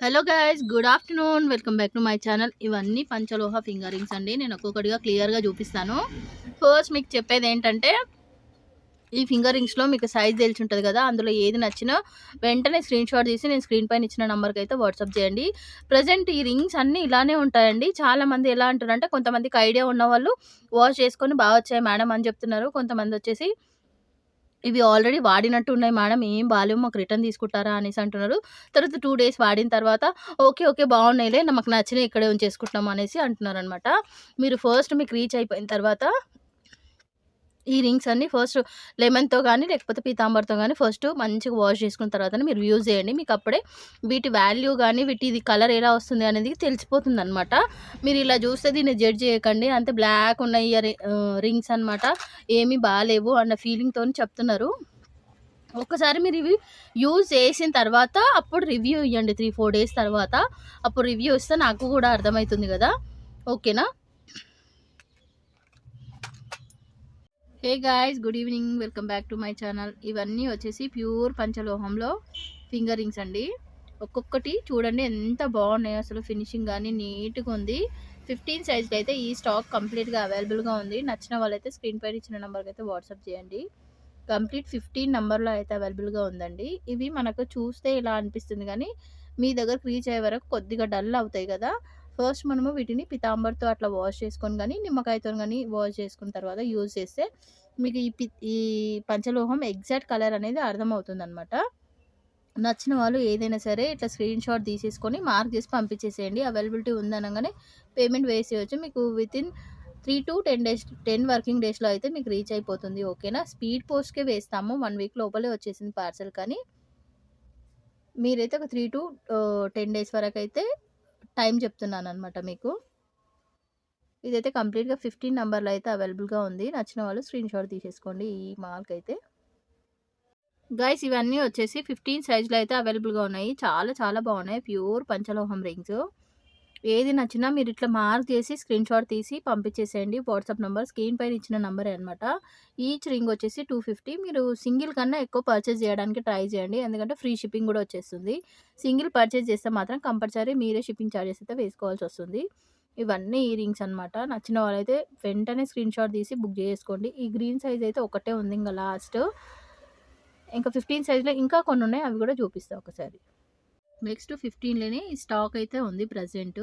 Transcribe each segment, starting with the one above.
Hello guys, good afternoon. Welcome back to my channel. ఇవన్నీ పంచలోహ finger rings అండి. నేను ఒక్కొక్కటిగా క్లియర్గా చూపిస్తాను. ఫస్ట్ మీకు చెప్పేది ఏంటంటే, ఈ ఫింగర్ రింగ్స్లో మీకు సైజ్ తెలిసి ఉంటుంది కదా, అందులో ఏది నచ్చినా వెంటనే స్క్రీన్ షాట్ తీసి నేను స్క్రీన్ పైన ఇచ్చిన నెంబర్కి అయితే వాట్సాప్ చేయండి. ప్రజెంట్ ఈ రింగ్స్ అన్నీ ఇలానే ఉంటాయండి. చాలామంది ఎలా అంటారంటే, కొంతమందికి ఐడియా ఉన్న వాళ్ళు వాష్ చేసుకొని బాగా వచ్చాయి మేడం అని చెప్తున్నారు. కొంతమంది వచ్చేసి ఇవి ఆల్రెడీ వాడినట్టు ఉన్నాయి మేడం, ఏం బాలేవు, మాకు రిటర్న్ తీసుకుంటారా అనేసి అంటున్నారు. తర్వాత 2 డేస్ వాడిన తర్వాత ఓకే, ఓకే బాగున్నాయిలే, మాకు నచ్చినయి ఇక్కడే ఉంచేసుకుంటున్నాం అనేసి అంటున్నారనమాట. మీరు ఫస్ట్ మీకు రీచ్ అయిపోయిన తర్వాత ఈ రింగ్స్ అన్నీ ఫస్ట్ లెమన్‌తో గానీ, లేకపోతే పీతాంబర్‌తో గానీ ఫస్ట్ మంచిగా వాష్ చేసుకున్న తర్వాతనే మీరు యూజ్ చేయండి. మీకు అప్పుడే వీటి వాల్యూ గానీ, వీటిది కలర్ ఎలా వస్తుంది అనేది తెలిసిపోతుందనమాట. మీరు ఇలా చూస్తే దీన్ని జడ్జ్ చేయకండి. అంతే బ్లాక్ ఉన్నాయి రింగ్స్ అనమాట. ఏమీ బాలేవు అన్న ఫీలింగ్‌తోని చెప్తున్నారు. ఒక్కసారి మీరు ఇవి యూజ్ చేసిన తర్వాత అప్పుడు రివ్యూ ఇయ్యండి. 3, 4 డేస్ తర్వాత అప్పుడు రివ్యూ ఇస్తే నాకు కూడా అర్థమవుతుంది కదా! ఓకేనా? Hey guys, good evening. Welcome back to my channel. ఇవన్నీ వచ్చేసి ప్యూర్ పంచలోహంలో ఫింగర్ రింగ్స్ అండి. ఒక్కొక్కటి చూడండి ఎంత బాగున్నాయో, అసలు ఫినిషింగ్ కానీ నీట్గా ఉంది. 15 సైజ్లో అయితే ఈ స్టాక్ కంప్లీట్గా అవైలబుల్గా ఉంది. నచ్చిన వాళ్ళైతే స్క్రీన్ పైన ఇచ్చిన నెంబర్కి అయితే వాట్సాప్ చేయండి. కంప్లీట్ 15 నెంబర్లో అయితే అవైలబుల్గా ఉందండి. ఇవి మనకు చూస్తే ఇలా అనిపిస్తుంది కానీ మీ దగ్గరకు రీచ్ అయ్యే వరకు కొద్దిగా డల్ అవుతాయి కదా. ఫస్ట్ మనము వీటిని పితాంబర్తో అట్లా వాష్ చేసుకొని కానీ, నిమ్మకాయతో కానీ వాష్ చేసుకున్న తర్వాత యూజ్ చేస్తే మీకు ఈ పంచలోహం ఎగ్జాక్ట్ కలర్ అనేది అర్థమవుతుందనమాట. నచ్చిన వాళ్ళు ఏదైనా సరే ఇట్లా స్క్రీన్ షాట్ తీసేసుకొని మార్క్ చేసి పంపించేసేయండి. Availability ఉందనగానే payment వేసేయచ్చు. మీకు వితిన్ 3 to 10 డేస్, 10 వర్కింగ్ డేస్లో అయితే మీకు రీచ్ అయిపోతుంది. ఓకేనా? స్పీడ్ పోస్ట్కే వేస్తాము. 1 వీక్ లోపలే వచ్చేసింది పార్సల్. కానీ మీరైతే ఒక 3 to 10 డేస్ వరకు అయితే టైం చెప్తున్నాను అనమాట మీకు. ఇదైతే కంప్లీట్గా 15 నెంబర్లో అయితే అవైలబుల్గా ఉంది. నచ్చిన వాళ్ళు స్క్రీన్ షాట్ తీసేసుకోండి ఈ మాల్కి అయితే. గైస్, ఇవన్నీ వచ్చేసి 15 సైజ్లో అయితే అవైలబుల్గా ఉన్నాయి. చాలా చాలా బాగున్నాయి. ప్యూర్ పంచలోహం రింగ్స్. ఏది నచ్చినా మీరు ఇట్లా మార్క్ చేసి స్క్రీన్ షాట్ తీసి పంపించేసేయండి. వాట్సాప్ నెంబర్ స్క్రీన్ పైన ఇచ్చిన నెంబరే అనమాట. ఈచ్ రింగ్ వచ్చేసి 250. మీరు సింగిల్ కన్నా ఎక్కువ పర్చేస్ చేయడానికి ట్రై చేయండి. ఎందుకంటే ఫ్రీ షిప్పింగ్ కూడా వచ్చేస్తుంది. సింగిల్ పర్చేస్ చేస్తే మాత్రం కంపల్సరీ మీరే షిప్పింగ్ ఛార్జెస్ అయితే వేసుకోవాల్సి వస్తుంది. ఇవన్నీ ఈ రింగ్స్ అనమాట. నచ్చిన వాళ్ళైతే వెంటనే స్క్రీన్ షాట్ తీసి బుక్ చేసుకోండి. ఈ గ్రీన్ సైజ్ అయితే ఒకటే ఉంది ఇంకా లాస్ట్. ఇంకా 15 సైజ్లో ఇంకా కొన్ని ఉన్నాయి, అవి కూడా చూపిస్తాను ఒకసారి. నెక్స్ట్ 15లోనే ఈ స్టాక్ అయితే ఉంది ప్రజెంట్.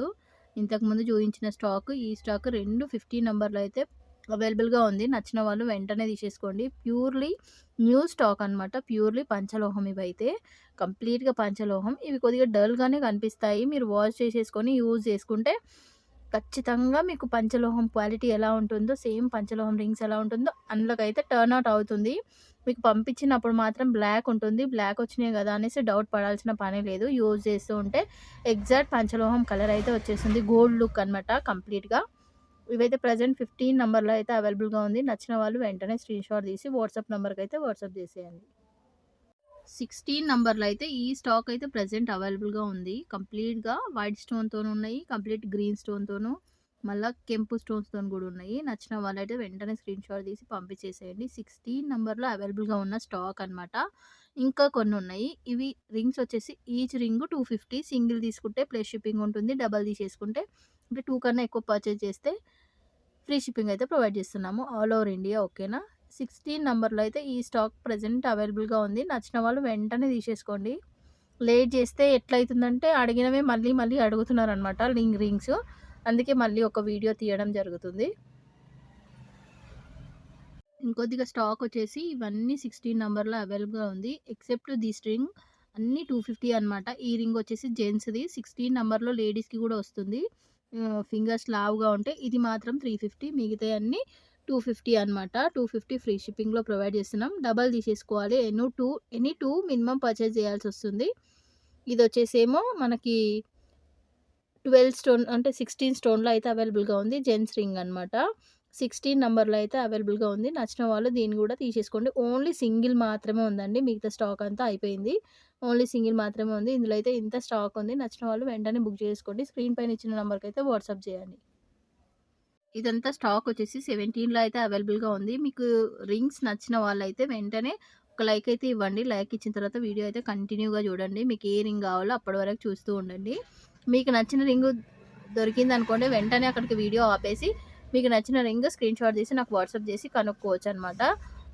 ఇంతకుముందు చూపించిన స్టాక్, ఈ స్టాక్ రెండు 15 నెంబర్లో అయితే అవైలబుల్గా ఉంది. నచ్చిన వాళ్ళు వెంటనే తీసేసుకోండి. ప్యూర్లీ న్యూ స్టాక్ అనమాట. ప్యూర్లీ పంచలోహం ఇవైతే. కంప్లీట్గా పంచలోహం. ఇవి కొద్దిగా డల్గానే కనిపిస్తాయి. మీరు వాష్ చేసేసుకొని యూజ్ చేసుకుంటే ఖచ్చితంగా మీకు పంచలోహం క్వాలిటీ ఎలా ఉంటుందో, సేమ్ పంచలోహం రింగ్స్ ఎలా ఉంటుందో అందులోకైతే టర్న్ అవుట్ అవుతుంది. మీకు పంపించినప్పుడు మాత్రం బ్లాక్ ఉంటుంది. బ్లాక్ వచ్చినాయి కదా అనేసి డౌట్ పడాల్సిన పని లేదు. యూజ్ చేస్తూ ఉంటే ఎగ్జాక్ట్ పంచలోహం కలర్ అయితే వచ్చేస్తుంది. గోల్డ్ లుక్ అనమాట కంప్లీట్గా. ఇవైతే ప్రజెంట్ 15 నెంబర్లో అయితే అవైలబుల్గా ఉంది. నచ్చిన వాళ్ళు వెంటనే స్క్రీన్ షాట్ తీసి వాట్సాప్ నెంబర్కి అయితే వాట్సాప్ చేసేయండి. 16 నంబర్‌లో అయితే ఈ స్టాక్ అయితే ప్రెజెంట్ అవైలబుల్‌గా ఉంది. కంప్లీట్‌గా వైట్ స్టోన్‌తోను ఉన్నాయి. కంప్లీట్ గ్రీన్ స్టోన్‌తోను, మళ్ళా కెంపు స్టోన్స్‌తోని గూడా ఉన్నాయి. నచ్చిన వాళ్ళైతే వెంటనే స్క్రీన్ షాట్ తీసి పంపించేసేయండి. 16 నంబర్‌లో అవైలబుల్‌గా ఉన్న స్టాక్ అనమాట. ఇంకా కొన్ని ఉన్నాయి. ఇవి రింగ్స్ వచ్చేసి ఈచ్ రింగ్ 250. సింగిల్ తీసుకుంటే ప్లస్ షిప్పింగ్ ఉంటుంది. డబల్ తీసేసుకుంటే అంటే 2 కన్నా ఎక్కువ పర్చేజ్ చేస్తే ఫ్రీ షిప్పింగ్ అయితే ప్రొవైడ్ చేస్తున్నాము ఆల్ ఓవర్ ఇండియా. ఓకేనా? 16 నంబర్‌లో అయితే ఈ స్టాక్ ప్రెజెంట్ అవైలబుల్‌గా ఉంది. నచ్చిన వాళ్ళు వెంటనే తీసేసుకోండి. లేట్ చేస్తే ఎట్లయితుందంటే అడిగినవే మళ్ళీ మళ్ళీ అడుగుతున్నారనమాట రింగ్స్. అందుకే మళ్ళీ ఒక వీడియో తీయడం జరుగుతుంది. ఇంకొద్దిగా స్టాక్ వచ్చేసి ఇవన్నీ 16 నంబర్‌లో అవైలబుల్‌గా ఉంది. ఎక్సెప్ట్ దిస్ రింగ్ అన్నీ 250 అనమాట. ఈ రింగ్ వచ్చేసి జెంట్స్‌ది. 16 నంబర్‌లో లేడీస్‌కి కూడా వస్తుంది. ఫింగర్స్ లావుగా ఉంటాయి. ఇది మాత్రం 350. మిగతాయి అన్నీ 250 అనమాట. 250 ఫ్రీ షిప్పింగ్‌లో ప్రొవైడ్ చేస్తున్నాం. డబల్ తీసేసుకోవాలి. ఎనీ 2 మినిమమ్ పర్చేజ్ చేయాల్సొస్తుంది. ఇదొచ్చేసేమో మనకి 12 స్టోన్ అంటే 16 స్టోన్‌లో అయితే అవైలబుల్‌గా ఉంది. జెంట్స్ రింగ్ అనమాట. 16 నంబర్‌లో అయితే అవైలబుల్‌గా ఉంది. నచ్చిన వాళ్ళు దీన్ని కూడా తీసేసుకోండి. ఓన్లీ సింగిల్ మాత్రమే ఉందండి. మిగతా స్టాక్ అంతా అయిపోయింది. ఓన్లీ సింగిల్ మాత్రమే ఉంది. ఇందులో అయితే ఇంత స్టాక్ ఉంది. నచ్చిన వాళ్ళు వెంటనే బుక్ చేసుకోండి. స్క్రీన్ పైన ఇచ్చిన నంబర్‌కి అయితే వాట్సాప్ చేయండి. ఇదంతా స్టాక్ వచ్చేసి 17లో అయితే అవైలబుల్‌గా ఉంది. మీకు రింగ్స్ నచ్చిన వాళ్ళైతే వెంటనే ఒక లైక్ అయితే ఇవ్వండి. లైక్ ఇచ్చిన తర్వాత వీడియో అయితే కంటిన్యూగా చూడండి. మీకు ఏ రింగ్ కావాలో అప్పటి వరకు చూస్తూ ఉండండి. మీకు నచ్చిన రింగు దొరికిందనుకోండి, వెంటనే అక్కడికి వీడియో ఆపేసి మీకు నచ్చిన రింగ్ స్క్రీన్ షాట్ తీసి నాకు వాట్సాప్ చేసి కనుక్కోవచ్చు అనమాట.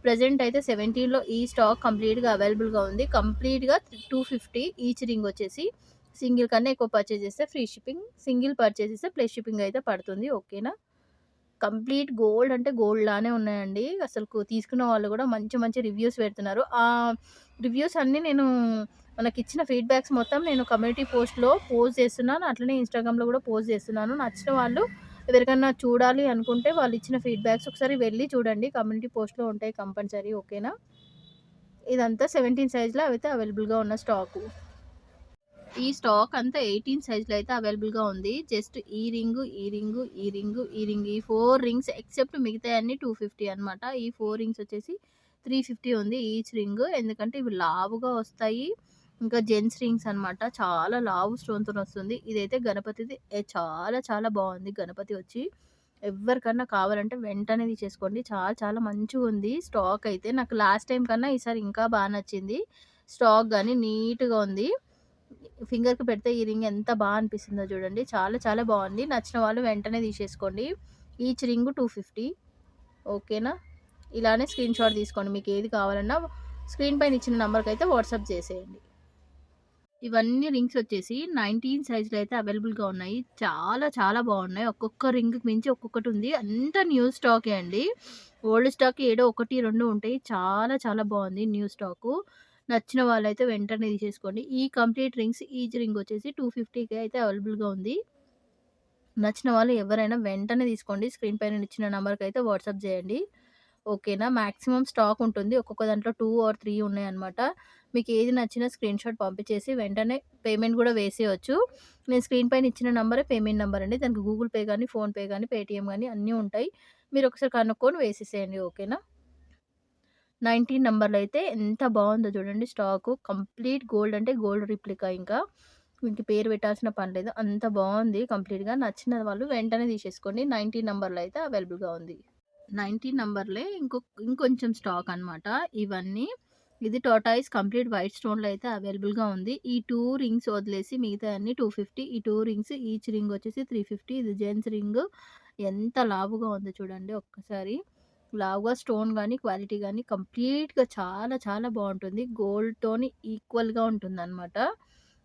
ప్రెజెంట్ అయితే 17లో ఈ స్టాక్ కంప్లీట్‌గా అవైలబుల్‌గా ఉంది. కంప్లీట్‌గా 250 ఈచ్ రింగ్ వచ్చేసి. సింగిల్ కన్నా ఎక్కువ పర్చేజ్ చేస్తే ఫ్రీ షిప్పింగ్. సింగిల్ పర్చేజ్ చేస్తే ప్లస్ షిప్పింగ్ అయితే పడుతుంది. ఓకేనా? కంప్లీట్ గోల్డ్ అంటే గోల్డ్ లానే ఉన్నాయండి. అసలుకు తీసుకున్న వాళ్ళు గూడా మంచి మంచి రివ్యూస్ పెడుతున్నారు. రివ్యూస్ అన్నీ మనకిచ్చిన ఫీడ్‌బ్యాక్స్ మొత్తం నేను కమ్యూనిటీ పోస్ట్‌లో పోస్ట్ చేస్తున్నాను. అట్లనే ఇన్‌స్టాగ్రామ్‌లో గూడా పోస్ట్ చేస్తున్నాను. నచ్చిన వాళ్ళు ఎవరికన్నా చూడాలి అనుకుంటే వాళ్ళిచ్చిన ఫీడ్‌బ్యాక్స్ ఒకసారి వెళ్లి చూడండి. కమ్యూనిటీ పోస్ట్‌లో ఉంటాయి కంపల్సరీ. ఓకేనా? ఇదంతా 17 సైజ్‌లో అయితే అవైలబుల్‌గా ఉన్న స్టాకు. ఈ స్టాక్ అంతా 18 సైజ్‌లో అయితే అవైలబుల్‌గా ఉంది. జస్ట్ ఈ రింగు, ఈ రింగు, ఈ రింగు, ఈ రింగ్, ఈ 4 రింగ్స్ ఎక్సెప్ట్ మిగతాయన్నీ 250 అనమాట. ఈ 4 రింగ్స్ వచ్చేసి 350 ఉంది ఈచ్ రింగ్. ఎందుకంటే ఇవి లావుగా వస్తాయి. ఇంకా జెంట్స్ రింగ్స్ అనమాట. చాలా లావు స్టోన్‌తోనొస్తుంది. ఇదైతే గణపతిది. చాలా చాలా బావుంది గణపతి వచ్చి. ఎవ్వరికన్నా కావాలంటే వెంటనే తీసేసుకోండి. చాలా చాలా మంచిగుంది స్టాక్ అయితే. నాకు లాస్ట్ టైమ్ కన్నా ఈసారి ఇంకా నచ్చింది. స్టాక్ గాని నీట్‌గా ఉంది. ఫింగర్‌కి పెడితే ఈ రింగ్ ఎంత అనిపిస్తుందో చూడండి. చాలా చాలా బావుంది. నచ్చిన వాళ్ళు వెంటనే తీసేసుకోండి. Each ring 250. ఓకేనా? ఇలానే స్క్రీన్‌షాట్ తీసుకోండి. మీకు ఏది కావాలన్నా స్క్రీన్ పైన ఇచ్చిన నంబర్‌కైతే వాట్సాప్ చేసేయండి. ఇవన్నీ రింగ్స్ వచ్చేసి 19 సైజ్‌లో అయితే అవైలబుల్‌గా ఉన్నాయి. చాలా చాలా బాగున్నాయి. ఒక్కొక్క రింగ్‌కి మించి ఒక్కొక్కటి ఉంది. అంతా న్యూ స్టాకే అండి. ఓల్డ్ స్టాక్ ఏడో 1, 2 ఉంటాయి. చాలా చాలా బాగుంది న్యూ స్టాకు. నచ్చిన వాళ్ళైతే వెంటనే తీసేసుకోండి. ఈ కంప్లీట్ రింగ్స్ ఈచ్ రింగ్ వచ్చేసి 250కి అయితే అవైలబుల్‌గా ఉంది. నచ్చిన వాళ్ళు ఎవరైనా వెంటనే తీసుకోండి. స్క్రీన్ పైన ఇచ్చిన నంబర్‌కైతే వాట్సాప్ చేయండి. ఓకేనా? మాక్సిమం స్టాక్ ఉంటుంది. ఒక్కొక్క దాంట్లో 2 ఆర్ 3 ఉన్నాయన్నమాట. మీకు ఏది నచ్చినా స్క్రీన్‌షాట్ పంపించేసి వెంటనే పేమెంట్ గూడా వేసేయొచ్చు. నేను స్క్రీన్ పైన ఇచ్చిన నంబరే పేమెంట్ నంబర్ అండి. దానికి గూగుల్ పే గానీ, ఫోన్‌పే గానీ, పేటీఎం గానీ అన్నీ ఉంటాయి. మీరు ఒకసారి కనుక్కొని వేసేసేయండి. ఓకేనా? 19 నంబర్‌లో అయితే ఎంత బావుందో చూడండి స్టాకు. కంప్లీట్ గోల్డ్ అంటే గోల్డ్ రిప్లికా ఇంకా. ఇంక పేరు పెట్టాల్సిన పని లేదు. అంత బావుంది కంప్లీట్‌గా. నచ్చిన వాళ్ళు వెంటనే తీసేసుకోండి. 19 నంబర్‌లో అయితే అవైలబుల్‌గా ఉంది. 19 నంబర్‌లే ఇంకొంచెం స్టాక్ అనమాట ఇవన్నీ. ఇది టోర్టాయిస్ కంప్లీట్ వైట్ స్టోన్‌లో అయితే అవైలబుల్‌గా ఉంది. ఈ 2 రింగ్స్ వదిలేసి మిగతాయన్నీ 250. ఈ 2 రింగ్స్ ఈచ్ రింగ్ వచ్చేసి 350. ఇది జెంట్స్ రింగ్. ఎంత లావుగా ఉందో చూడండి ఒక్కసారి. లావుగా స్టోన్ గానీ, క్వాలిటీ గానీ కంప్లీట్‌గా చాలా చాలా బావుంటుంది. గోల్డ్‌తోని ఈక్వల్‌గా ఉంటుందనమాట.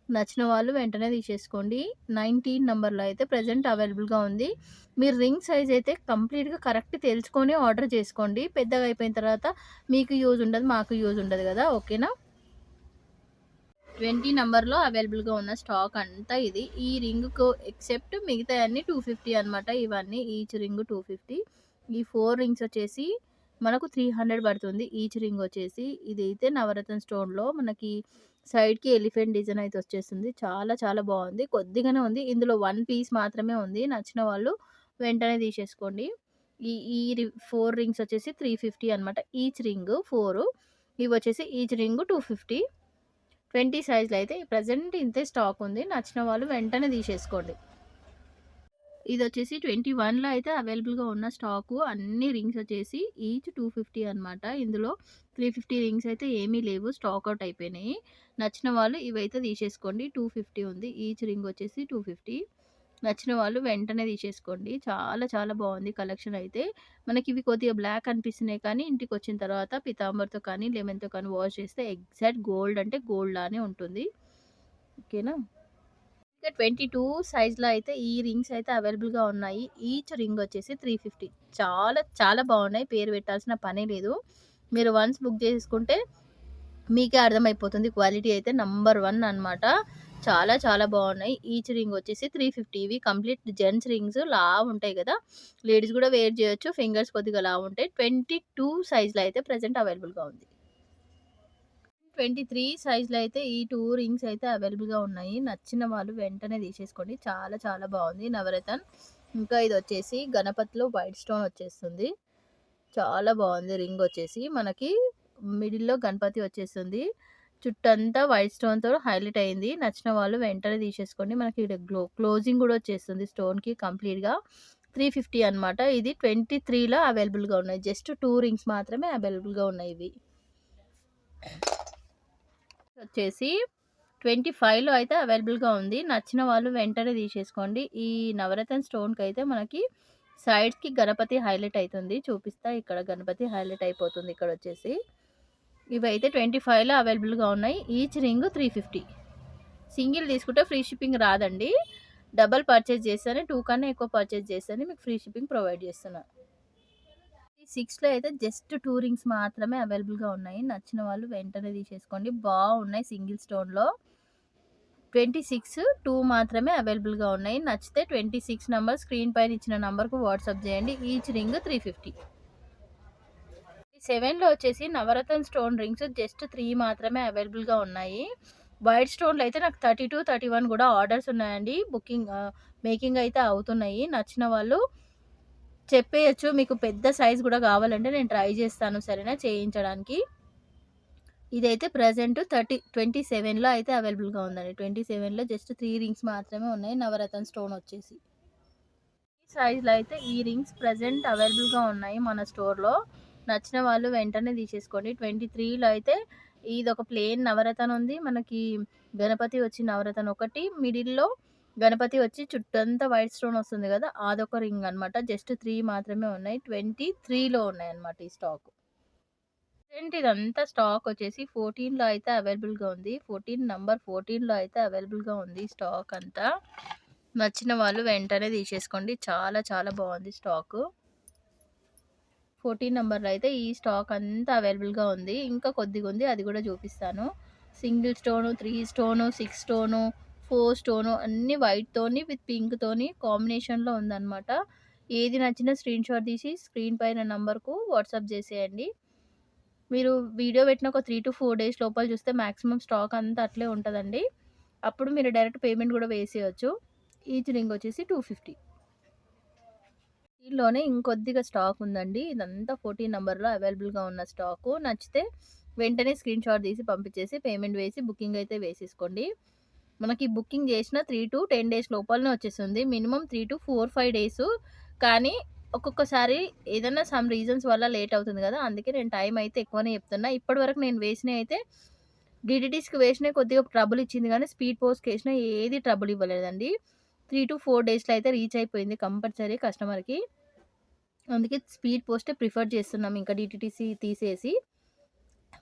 నచ్చిన వాళ్ళు వెంటనే తీసేసుకోండి. 19 నంబర్‌లో అయితే ప్రెజెంట్ అవైలబుల్‌గా ఉంది. మీరు రింగ్ సైజ్ అయితే కంప్లీట్‌గా కరెక్ట్ తెలుసుకొని ఆర్డర్ చేసుకోండి. పెద్దగా అయిపోయిన తర్వాత మీకు యూజ్ ఉండదు. మాకు యూజ్ ఉండదు గదా! ఓకేనా? 20 నంబర్‌లో అవైలబుల్‌గా ఉన్న స్టాక్ అంతా ఇది. ఈ రింగ్‌కు ఎక్సెప్ట్ మిగతాయన్నీ 250 అనమాట. ఇవన్నీ ఈచ్ రింగ్ 250. ఈ 4 రింగ్స్ వచ్చేసి మనకు 300 పడుతుంది. ఈచ్ రింగ్ వచ్చేసి. ఇదైతే నవరత్న స్టోన్‌లో మనకి సైడ్‌కి ఎలిఫెంట్ డిజైన్ అయితే వచ్చేస్తుంది. చాలా చాలా బావుంది. కొద్దిగానే ఉంది. ఇందులో 1 పీస్ మాత్రమే ఉంది. నచ్చిన వాళ్ళు వెంటనే తీసేసుకోండి. ఈ ఈ 4 రింగ్స్ వచ్చేసి 350 అనమాట. Each ring 4. ఇవొచ్చేసి ఈచ్ రింగ్ 250. 20 సైజ్‌లో అయితే ప్రెజెంట్ ఇంతే స్టాక్ ఉంది. నచ్చిన వాళ్ళు వెంటనే తీసేసుకోండి. ఇదొచ్చేసి 21లో అయితే అవైలబుల్‌గా ఉన్న స్టాకు. అన్ని రింగ్స్ వచ్చేసి ఈచ్ 250 అనమాట. ఇందులో 350 రింగ్స్ అయితే ఏమీ లేవు. స్టాక్ ఔట్ అయిపోయినాయి. నచ్చిన వాళ్ళు ఇవైతే తీసేసుకోండి. 250 ఉంది. ఈచ్ రింగ్ వచ్చేసి 250. నచ్చిన వాళ్ళు వెంటనే తీసేసుకోండి. చాలా చాలా బాగుంది కలెక్షన్ అయితే. మనకివి కొద్దిగా బ్లాక్ అనిపిస్తున్నాయి కానీ ఇంటికొచ్చిన తర్వాత పీతాంబర్‌తో కానీ, లెమన్‌తో కానీ వాష్ చేస్తే ఎగ్జాక్ట్ గోల్డ్ అంటే గోల్డ్ లానే ఉంటుంది. ఓకేనా? ఇంకా 22 సైజ్‌లో అయితే ఈ రింగ్స్ అయితే అవైలబుల్‌గా ఉన్నాయి. ఈచ్ రింగ్ వచ్చేసి 350. చాలా చాలా బాగున్నాయి. పేరు పెట్టాల్సిన పనే లేదు. మీరు వన్స్ బుక్ చేసుకుంటే మీకే అర్థమైపోతుంది. క్వాలిటీ అయితే నంబర్ 1 అనమాట. చాలా చాలా బాగున్నాయి. ఈచ్ రింగ్ వచ్చేసి 350. ఇవి కంప్లీట్ జెంట్స్ రింగ్స్ లావుంటాయి గదా! లేడీస్ గూడా వేర్ చేయొచ్చు. ఫింగర్స్ కొద్దిగా లావుంటాయి. 22 సైజ్‌లో అయితే ప్రెజెంట్ అవైలబుల్‌గా ఉంది. 23 సైజ్‌లో అయితే ఈ 2 రింగ్స్ అయితే అవైలబుల్‌గా ఉన్నాయి. నచ్చిన వాళ్ళు వెంటనే తీసేసుకోండి. చాలా చాలా బాగుంది నవరత్న. ఇంకా ఇదొచ్చేసి గణపతిలో వైట్ స్టోన్ వచ్చేస్తుంది. చాలా బాగుంది రింగ్ వచ్చేసి. మనకి మిడిల్‌లో గణపతి వచ్చేస్తుంది. చుట్టంతా వైట్ స్టోన్‌తో హైలైట్ అయింది. నచ్చిన వాళ్ళు వెంటనే తీసేసుకోండి. మనకి ఈడ క్లోజింగ్ గూడా వచ్చేస్తుంది స్టోన్‌కి కంప్లీట్‌గా. 350 అనమాట. ఇది 23లో అవైలబుల్‌గా ఉన్నాయి. జస్ట్ 2 రింగ్స్ మాత్రమే అవైలబుల్‌గా ఉన్నాయి ఇవి. వచ్చేసి 25లో అయితే అవైలబుల్గా ఉంది. నచ్చిన వాళ్ళు వెంటనే తీసేసుకోండి. ఈ నవరత్న స్టోన్కి అయితే మనకి సైడ్స్కి గణపతి హైలైట్ అవుతుంది. చూపిస్తా, ఇక్కడ గణపతి హైలైట్ అయిపోతుంది. ఇక్కడ వచ్చేసి ఇవైతే 25లో అవైలబుల్గా ఉన్నాయి. Each ring 350. సింగిల్ తీసుకుంటే ఫ్రీ షిప్పింగ్ రాదండి. డబల్ పర్చేజ్ చేస్తేనే 2 కన్నా ఎక్కువ పర్చేజ్ చేస్తేనే మీకు ఫ్రీ షిప్పింగ్ ప్రొవైడ్ చేస్తున్నా. 6లో అయితే జస్ట్ 2 రింగ్స్ మాత్రమే అవైలబుల్గా ఉన్నాయి. నచ్చిన వాళ్ళు వెంటనే తీసేసుకోండి. బాగున్నాయి సింగిల్ స్టోన్లో. 26 2 మాత్రమే అవైలబుల్గా ఉన్నాయి. నచ్చితే 26 నెంబర్ స్క్రీన్ పైన ఇచ్చిన నెంబర్కు వాట్సాప్ చేయండి. Each ring 350. 7లో వచ్చేసి నవరత్న స్టోన్ రింగ్స్ జస్ట్ 3 మాత్రమే అవైలబుల్గా ఉన్నాయి. వైట్ స్టోన్లో అయితే నాకు 32 31 కూడా ఆర్డర్స్ ఉన్నాయండి. బుకింగ్ మేకింగ్ అయితే అవుతున్నాయి. నచ్చిన వాళ్ళు చెప్పేయచ్చు. మీకు పెద్ద సైజ్ కూడా కావాలంటే నేను ట్రై చేస్తాను, సరేనా, చేయించడానికి. ఇదైతే ప్రజెంట్ 27లో అయితే అవైలబుల్గా ఉందండి. 27లో జస్ట్ 3 రింగ్స్ మాత్రమే ఉన్నాయి. నవరత్న స్టోన్ వచ్చేసి ఈ సైజ్లో అయితే ఈ రింగ్స్ ప్రజెంట్ అవైలబుల్గా ఉన్నాయి మన స్టోర్లో. నచ్చిన వాళ్ళు వెంటనే తీసేసుకోండి. 23లో అయితే ఇది ఒక ప్లేన్ నవరత్న ఉంది. మనకి గణపతి వచ్చి నవరత్న ఒకటి, మిడిల్లో గణపతి వచ్చి చుట్టంతా వైట్ స్టోన్ వస్తుంది కదా, అదొక రింగ్ అనమాట. జస్ట్ 3 మాత్రమే ఉన్నాయి. 23లో ఉన్నాయి అనమాట ఈ స్టాక్. ఇదంతా స్టాక్ వచ్చేసి 14లో అయితే అవైలబుల్గా ఉంది. 14లో అయితే అవైలబుల్గా ఉంది స్టాక్ అంతా. నచ్చిన వాళ్ళు వెంటనే తీసేసుకోండి. చాలా చాలా బాగుంది స్టాకు. 14 నెంబర్లో అయితే ఈ స్టాక్ అంతా అవైలబుల్గా ఉంది. ఇంకా కొద్దిగా ఉంది, అది కూడా చూపిస్తాను. Single stone, 3 stone, 6 stone, 4 stone అన్నీ వైట్తోని విత్ పింక్తోని కాంబినేషన్లో ఉందన్నమాట. ఏది నచ్చినా స్క్రీన్ షాట్ తీసి స్క్రీన్ పైన నెంబర్కు వాట్సాప్ చేసేయండి. మీరు వీడియో పెట్టిన ఒక 3-4 డేస్ లోపల చూస్తే మ్యాక్సిమం స్టాక్ అంతా అట్లే ఉంటుందండి. అప్పుడు మీరు డైరెక్ట్ పేమెంట్ కూడా వేసేయచ్చు. ఈచ్ రింగ్ వచ్చేసి 250. దీనిలోనే ఇంకొద్దిగా స్టాక్ ఉందండి. ఇదంతా 14 నెంబర్లో అవైలబుల్గా ఉన్న స్టాకు. నచ్చితే వెంటనే స్క్రీన్ షాట్ తీసి పంపించేసి పేమెంట్ వేసి బుకింగ్ అయితే వేసేసుకోండి. మనకి బుకింగ్ చేసిన 3-10 డేస్ లోపలనే వచ్చేస్తుంది. Minimum 3-4-5 days. కానీ ఒక్కొక్కసారి ఏదైనా సమ్ రీజన్స్ వల్ల లేట్ అవుతుంది కదా, అందుకే నేను టైం అయితే ఎక్కువనే చెప్తున్నా. ఇప్పటివరకు నేను వేసినవి అయితే డిటిటీస్కి వేసినవి కొద్దిగా ట్రబుల్ ఇచ్చింది, కానీ స్పీడ్ పోస్ట్కి వేసిన ఏది ట్రబుల్ ఇవ్వలేదండి. 3-4 డేస్లో అయితే రీచ్ అయిపోయింది కంపల్సరీ కస్టమర్కి. అందుకే స్పీడ్ పోస్టే ప్రిఫర్ చేస్తున్నాం ఇంకా డిటిటీసీ తీసేసి.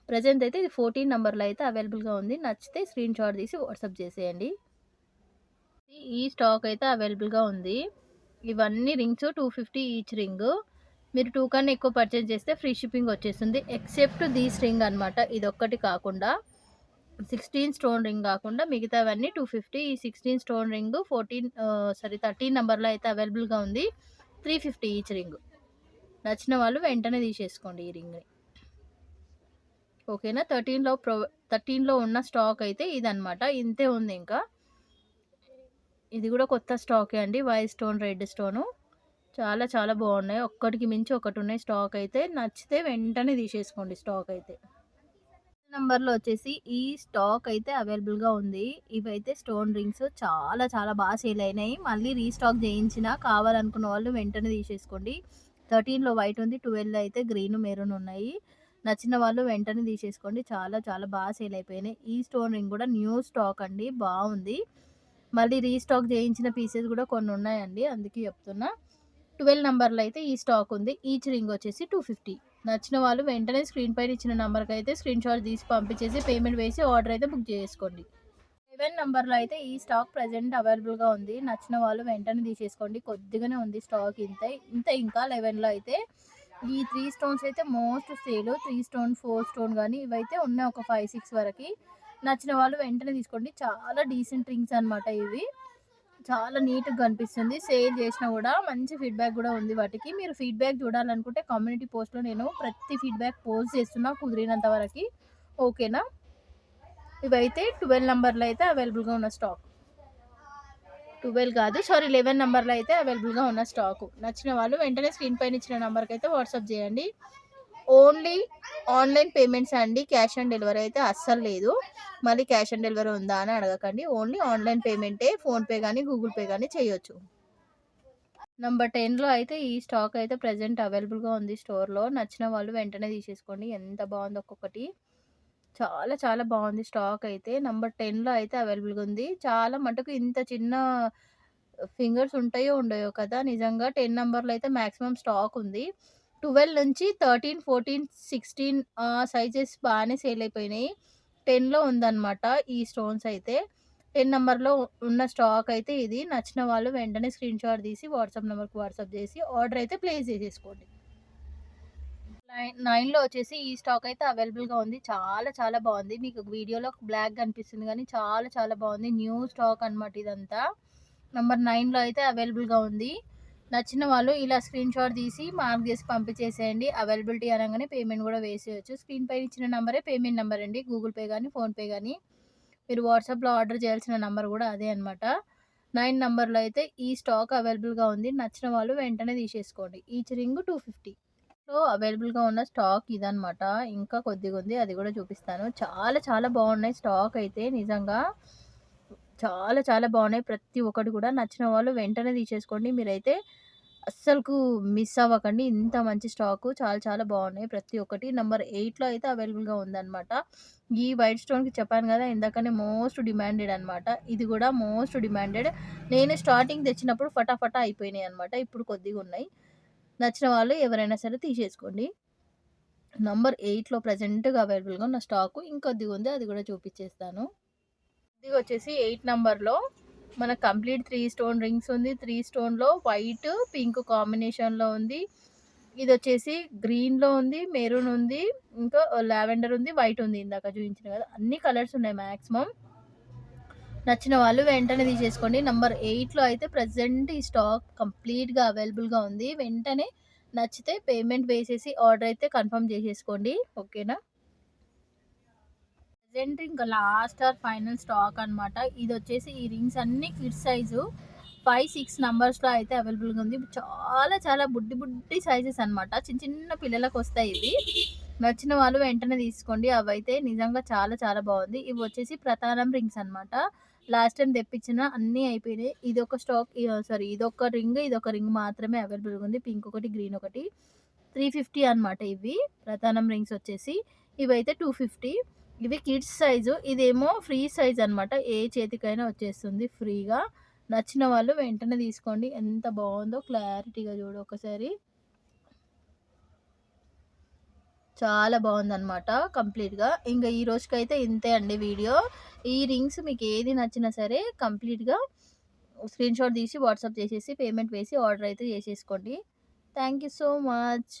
ప్రజెంట్ అయితే ఇది 14 నెంబర్లో అయితే అవైలబుల్గా ఉంది. నచ్చితే స్క్రీన్ షాట్ తీసి వాట్సాప్ చేసేయండి. ఈ స్టాక్ అయితే అవైలబుల్గా ఉంది. ఇవన్నీ రింగ్స్ 250 ఈచ్ రింగ్. మీరు 2 కన్నా ఎక్కువ పర్చేజ్ చేస్తే ఫ్రీ షిప్పింగ్ వచ్చేస్తుంది. ఎక్సెప్ట్ దీస్ రింగ్ అనమాట. ఇదొక్కటి కాకుండా 16 స్టోన్ రింగ్ కాకుండా మిగతావన్నీ 250. ఈ 16 స్టోన్ రింగ్ 13 నెంబర్లో అయితే అవైలబుల్గా ఉంది. 350 ఈచ్ రింగ్. నచ్చిన వాళ్ళు వెంటనే తీసేసుకోండి ఈ రింగ్ని, ఓకేనా. 13లో ఉన్న స్టాక్ అయితే ఇదనమాట. ఇంతే ఉంది. ఇంకా ఇది కూడా కొత్త స్టాకే అండి. వైట్ స్టోన్, రెడ్ స్టోను చాలా చాలా బాగున్నాయి. ఒక్కటికి మించి ఒకటి ఉన్నాయి స్టాక్ అయితే. నచ్చితే వెంటనే తీసేసుకోండి స్టాక్ అయితే. నెంబర్లో వచ్చేసి ఈ స్టాక్ అయితే అవైలబుల్గా ఉంది. ఇవైతే స్టోన్ రింగ్స్ చాలా చాలా బాగా సేల్ అయినాయి. మళ్ళీ రీస్టాక్ చేయించిన కావాలనుకున్న వాళ్ళు వెంటనే తీసేసుకోండి. 13లో వైట్ ఉంది, 12లో అయితే గ్రీన్ మెరూన్ ఉన్నాయి. నచ్చిన వాళ్ళు వెంటనే తీసేసుకోండి. చాలా చాలా బాగా సేల్ అయిపోయినాయి. ఈ స్టోన్ రింగ్ కూడా న్యూ స్టాక్ అండి, బాగుంది. మళ్ళీ రీస్టాక్ చేయించిన పీసెస్ కూడా కొన్ని ఉన్నాయండి, అందుకే చెప్తున్నా. 12 నెంబర్లో అయితే ఈ స్టాక్ ఉంది. ఈచ్ రింగ్ వచ్చేసి 250. నచ్చిన వాళ్ళు వెంటనే స్క్రీన్ పైన ఇచ్చిన నెంబర్కి అయితే స్క్రీన్ షాట్ తీసి పంపించేసి పేమెంట్ వేసి ఆర్డర్ అయితే బుక్ చేసుకోండి. 11 నెంబర్లో అయితే ఈ స్టాక్ ప్రజెంట్ అవైలబుల్గా ఉంది. నచ్చిన వాళ్ళు వెంటనే తీసేసుకోండి. కొద్దిగానే ఉంది స్టాక్, ఇంత ఇంకా 11లో అయితే ఈ 3 స్టోన్స్ అయితే మోస్ట్ సేల్. 3 స్టోన్, 4 స్టోన్ కానీ ఇవైతే ఉన్నాయి ఒక 5-6 వరకు. నచ్చిన వాళ్ళు వెంటనే తీసుకోండి. చాలా డీసెంట్ రింగ్స్ అనమాట ఇవి. చాలా నీట్గా కనిపిస్తుంది. సేల్ చేసినా కూడా మంచి ఫీడ్బ్యాక్ కూడా ఉంది వాటికి. మీరు ఫీడ్బ్యాక్ చూడాలనుకుంటే కమ్యూనిటీ పోస్ట్లో నేను ప్రతి ఫీడ్బ్యాక్ పోస్ట్ చేస్తున్నా కుదిరినంత వరకు, ఓకేనా. ఇవైతే 12 నెంబర్లో అయితే అవైలబుల్గా ఉన్న స్టాక్. 11 నెంబర్లో అయితే అవైలబుల్గా ఉన్న స్టాకు. నచ్చిన వాళ్ళు వెంటనే స్క్రీన్ పైన ఇచ్చిన నెంబర్కి అయితే వాట్సాప్ చేయండి. ఓన్లీ ఆన్లైన్ పేమెంట్స్ అండి. క్యాష్ ఆన్ డెలివరీ అయితే అస్సలు లేదు. మళ్ళీ క్యాష్ ఆన్ డెలివరీ ఉందా అని అడగకండి. ఓన్లీ ఆన్లైన్ పేమెంటే. ఫోన్పే కానీ గూగుల్ పే కానీ చేయొచ్చు. నెంబర్ 10లో అయితే ఈ స్టాక్ అయితే ప్రజెంట్ అవైలబుల్గా ఉంది స్టోర్లో. నచ్చిన వాళ్ళు వెంటనే తీసేసుకోండి. ఎంత బాగుంది ఒక్కొక్కటి. చాలా చాలా బాగుంది స్టాక్ అయితే. నంబర్ 10లో అయితే అవైలబుల్‌గా ఉంది. చాలా మటుకు ఇంత చిన్న ఫింగర్స్ ఉంటాయో ఉండయో కదా! నిజంగా 10 నంబర్‌లో అయితే మాక్సిమం స్టాక్ ఉంది. 12 నుంచి 13, 14, 16 సైజెస్ బానే సేల్ అయిపోయినాయి. 10లో ఉందన్నమాట ఈ స్టోన్స్ అయితే. 10 నంబర్‌లో ఉన్న స్టాక్ అయితే ఇది. నచ్చిన వాళ్ళు వెంటనే స్క్రీన్‌షాట్ తీసి వాట్సాప్ నంబర్‌కి వాట్సాప్ చేసి ఆర్డర్ అయితే ప్లేస్ చేసేసుకోండి. 9లో వచ్చేసి ఈ స్టాక్ అయితే అవైలబుల్‌గా ఉంది. చాలా చాలా బావుంది. మీకు వీడియోలో బ్లాక్ కనిపిస్తుంది గానీ చాలా చాలా బావుంది. న్యూ స్టాక్ అనమాట ఇదంతా. నంబర్ 9లో అయితే అవైలబుల్‌గా ఉంది. నచ్చిన వాళ్ళు ఇలా స్క్రీన్‌షాట్ తీసి మార్క్ చేసి పంపించేసేయండి. అవైలబిలిటీ అనంగానే పేమెంట్ కూడా వేసేయొచ్చు. స్క్రీన్ పైన ఇచ్చిన నంబరే పేమెంట్ నంబర్ అండి. గూగుల్ పే గానీ, ఫోన్‌పే గానీ మీరు వాట్సాప్‌లో ఆర్డర్ చేయాల్సిన నంబర్ కూడా అదే అనమాట. 9 నంబర్‌లో అయితే ఈ స్టాక్ అవైలబుల్‌గా ఉంది. నచ్చిన వాళ్ళు వెంటనే తీసేసుకోండి. Each ring 250. సో, అవైలబుల్‌గా ఉన్న స్టాక్ ఇదనమాట. ఇంకా కొద్దిగుంది. అది గూడా చూపిస్తాను. చాలా చాలా బావున్నాయి స్టాక్ అయితే నిజంగా. చాలా చాలా బావున్నాయి. ప్రతి ఒక్కటి కూడా నచ్చిన వాళ్ళు వెంటనే తీసేసుకోండి. మీరైతే అస్సలకు మిస్ అవ్వకండి. ఇంత మంచి స్టాకు చాలా చాలా బావున్నాయి ప్రతి ఒక్కటి. నంబర్ 8లో అయితే అవైలబుల్‌గా ఉందనమాట. ఈ వైట్ స్టోన్‌కి చెప్పాను గదా! ఇందాకనే మోస్ట్ డిమాండెడ్ అనమాట. ఇది గూడా మోస్ట్ డిమాండెడ్. నేను స్టార్టింగ్ తెచ్చినప్పుడు ఫటాఫటా అయిపోయినాయనమాట. ఇప్పుడు కొద్దిగున్నాయి. నచ్చిన వాళ్ళు ఎవరైనా సరే తీసేసుకోండి. నంబర్ 8లో ప్రెజెంట్‌గా అవైలబుల్‌గా ఉన్న స్టాకు ఇంకొద్దిగుంది. అది గూడా చూపిచ్చేస్తాను. ఇదొచ్చేసి 8 నంబర్‌లో మనకు కంప్లీట్ 3 స్టోన్ రింగ్స్ ఉంది. 3 స్టోన్‌లో వైట్, పింక్ కాంబినేషన్‌లో ఉంది. ఇదొచ్చేసి గ్రీన్‌లో ఉంది, మెరూన్ ఉంది, ఇంకా లావెండర్ ఉంది, వైట్ ఉంది. ఇందాక చూయించిన కదా! అన్ని కలర్స్ ఉన్నాయి మాక్సిమం. నచ్చిన వాళ్ళు వెంటనే తీసేసుకోండి. నంబర్ 8లో అయితే ప్రెజెంట్ ఈ స్టాక్ కంప్లీట్‌గా అవైలబుల్‌గా ఉంది. వెంటనే నచ్చితే పేమెంట్ వేసేసి ఆర్డర్ అయితే కన్ఫర్మ్ చేసేసుకోండి. ఓకేనా? ప్రెజెంట్ ఇంకా లాస్ట్ ఆర్ ఫైనల్ స్టాక్ అనమాట. ఇదొచ్చేసి ఈ రింగ్స్ అన్నీ కిడ్స్ సైజు 5, 6 నంబర్స్‌లో అయితే అవైలబుల్‌గా ఉంది. చాలా చాలా బుడ్డి బుడ్డి సైజెస్ అనమాట. చిన్న చిన్న పిల్లలకొస్తాయి ఇవి. నచ్చిన వాళ్ళు వెంటనే తీసుకోండి. అవైతే నిజంగా చాలా చాలా బాగుంది. ఇవి వచ్చేసి ప్రతానం రింగ్స్ అనమాట. లాస్ట్ టైం తెప్పించిన అన్నీ అయిపోయినాయి. ఇదొక స్టాక్ సారీ ఇదొక రింగ్, ఇదొక రింగ్ మాత్రమే అవైలబుల్‌గా ఉంది. పింక్ ఒకటి, గ్రీన్ ఒకటి. 350 అనమాట ఇవి. ప్రతానం రింగ్స్ వచ్చేసి. ఇవైతే 250. ఇవి కిడ్స్ సైజు. ఇదేమో ఫ్రీ సైజ్ అనమాట. ఏ చేతికైనా వచ్చేస్తుంది ఫ్రీగా. నచ్చిన వాళ్ళు వెంటనే తీసుకోండి. ఎంత బావుందో క్లారిటీగా చూడు ఒకసారి. చాలా బావుందనమాట కంప్లీట్‌గా. ఇంక ఈ రోజుకైతే ఇంతే అండి వీడియో. ఈ రింగ్స్ మీకు ఏది నచ్చినా సరే కంప్లీట్‌గా స్క్రీన్‌షాట్ తీసి వాట్సాప్ చేసేసి పేమెంట్ వేసి ఆర్డర్ అయితే చేసేసుకోండి. Thank you so much.